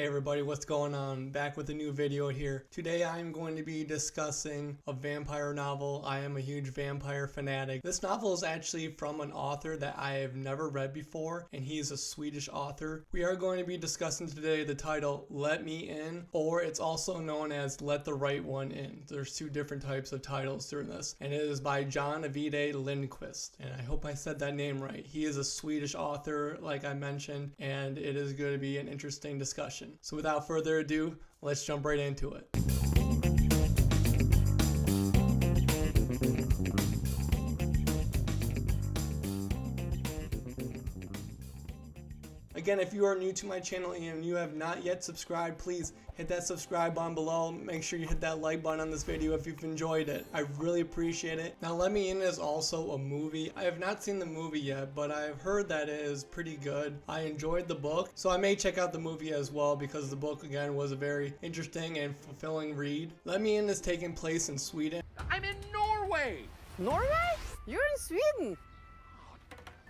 Hey everybody, what's going on? Back with a new video here. Today I'm going to be discussing a vampire novel. I am a huge vampire fanatic. This novel is actually from an author that I have never read before, and he's a Swedish author. We are going to be discussing today the title Let Me In, or it's also known as Let the Right One In. There's two different types of titles during this, and it is by John Ajvide Lindqvist. And I hope I said that name right. He is a Swedish author, like I mentioned, and it is going to be an interesting discussion. So without further ado, let's jump right into it. Again, if you are new to my channel and you have not yet subscribed, please hit that subscribe button below. Make sure you hit that like button on this video if you've enjoyed it. I really appreciate it. Now, Let Me In is also a movie. I have not seen the movie yet, but I've heard that it is pretty good. I enjoyed the book, so I may check out the movie as well because the book, again, was a very interesting and fulfilling read. Let Me In is taking place in Sweden. I'm in Norway! Norway? You're in Sweden.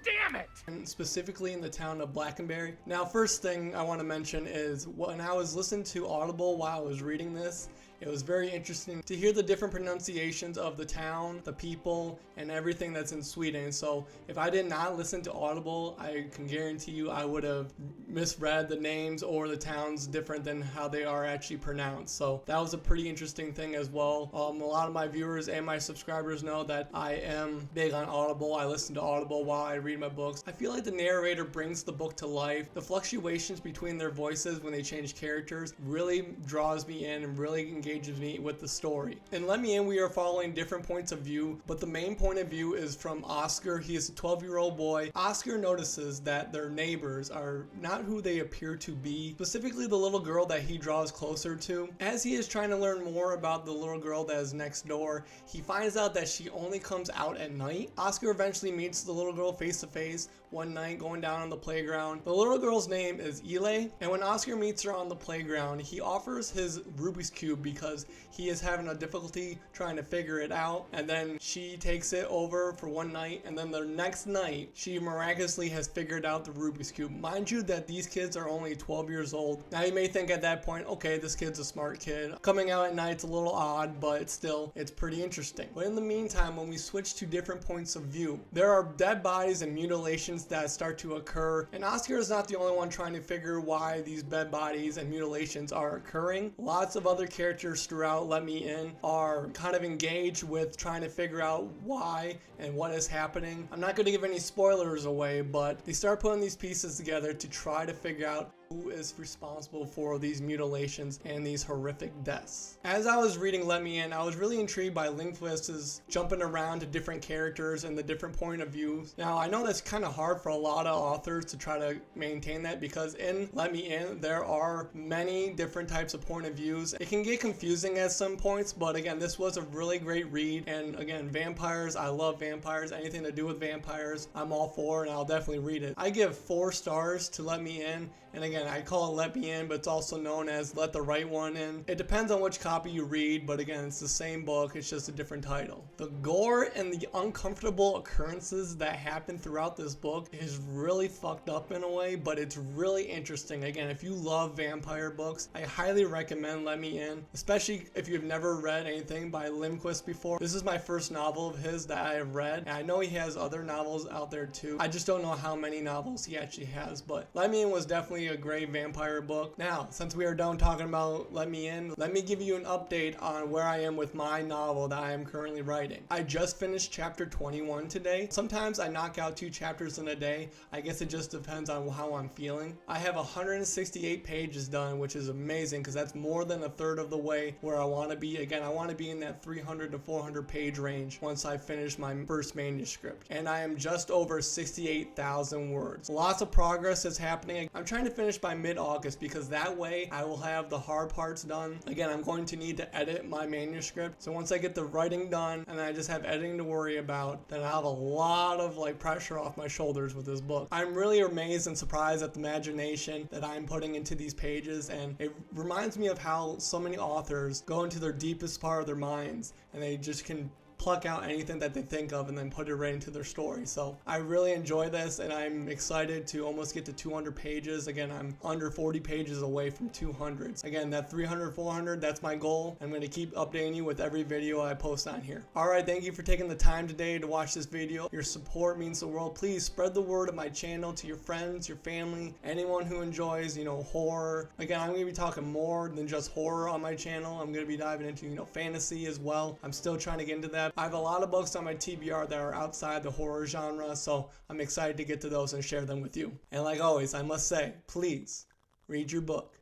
Damn it! And specifically in the town of Blackenberry. Now, first thing I want to mention is when I was listening to Audible while I was reading this, it was very interesting to hear the different pronunciations of the town, the people, and everything that's in Sweden. So if I did not listen to Audible, I can guarantee you I would have misread the names or the towns different than how they are actually pronounced. So that was a pretty interesting thing as well. A lot of my viewers and my subscribers know that I am big on Audible. I listen to Audible while I read my books. I feel like the narrator brings the book to life. The fluctuations between their voices when they change characters really draws me in and really engages me with the story. In Let Me In, we are following different points of view, but the main point of view is from Oscar. He is a 12-year-old boy. Oscar notices that their neighbors are not who they appear to be, specifically the little girl that he draws closer to. As he is trying to learn more about the little girl that is next door, he finds out that she only comes out at night. Oscar eventually meets the little girl face to face one night going down on the playground. The little girl's name is Ile, and when Oscar meets her on the playground, he offers his Rubik's Cube because he is having a difficulty trying to figure it out, and then she takes it over for one night, and then the next night she miraculously has figured out the Rubik's Cube. Mind you that these kids are only 12 years old. Now you may think at that point, okay, this kid's a smart kid. Coming out at night's a little odd, but it's pretty interesting. But in the meantime, when we switch to different points of view, there are dead bodies and mutilations that start to occur, and Oscar is not the only one trying to figure why these dead bodies and mutilations are occurring. Lots of other characters throughout Let Me In are kind of engaged with trying to figure out why and what is happening. I'm not going to give any spoilers away, but they start putting these pieces together to try to figure out who is responsible for these mutilations and these horrific deaths. As I was reading Let Me In, I was really intrigued by Lindqvist's jumping around to different characters and the different point of views. Now, I know that's kind of hard for a lot of authors to try to maintain that because in Let Me In, there are many different types of point of views. It can get confusing at some points, but again, this was a really great read. And again, vampires, I love vampires. Anything to do with vampires, I'm all for, and I'll definitely read it. I give 4 stars to Let Me In, and again, I call it Let Me In, but it's also known as Let the Right One In. It depends on which copy you read, but again, it's the same book, it's just a different title. The gore and the uncomfortable occurrences that happen throughout this book is really fucked up in a way, but it's really interesting. Again, if you love vampire books, I highly recommend Let Me In, especially if you've never read anything by Lindqvist before. This is my first novel of his that I have read, and I know he has other novels out there too. I just don't know how many novels he actually has, but Let Me In was definitely a great vampire book. Now, since we are done talking about Let Me In, let me give you an update on where I am with my novel that I am currently writing. I just finished chapter 21 today. Sometimes I knock out 2 chapters in a day. I guess it just depends on how I'm feeling. I have 168 pages done, which is amazing because that's more than a third of the way where I want to be. Again, I want to be in that 300 to 400 page range once I finish my first manuscript. And I am just over 68,000 words. Lots of progress is happening. I'm trying to finish by mid-August because that way I will have the hard parts done. Again, I'm going to need to edit my manuscript. So once I get the writing done and I just have editing to worry about, then I'll have a lot of pressure off my shoulders with this book. I'm really amazed and surprised at the imagination that I'm putting into these pages, and it reminds me of how so many authors go into their deepest part of their minds and they just can pluck out anything that they think of and then put it right into their story. So I really enjoy this, and I'm excited to almost get to 200 pages. Again, I'm under 40 pages away from 200. Again, that 300, 400, that's my goal. I'm going to keep updating you with every video I post on here. Alright, thank you for taking the time today to watch this video. Your support means the world. Please spread the word of my channel to your friends, your family, anyone who enjoys, horror. Again, I'm going to be talking more than just horror on my channel. I'm going to be diving into, fantasy as well. I'm still trying to get into that. I have a lot of books on my TBR that are outside the horror genre, so I'm excited to get to those and share them with you. And like always, I must say, please read your book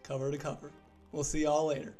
cover to cover. We'll see y'all later.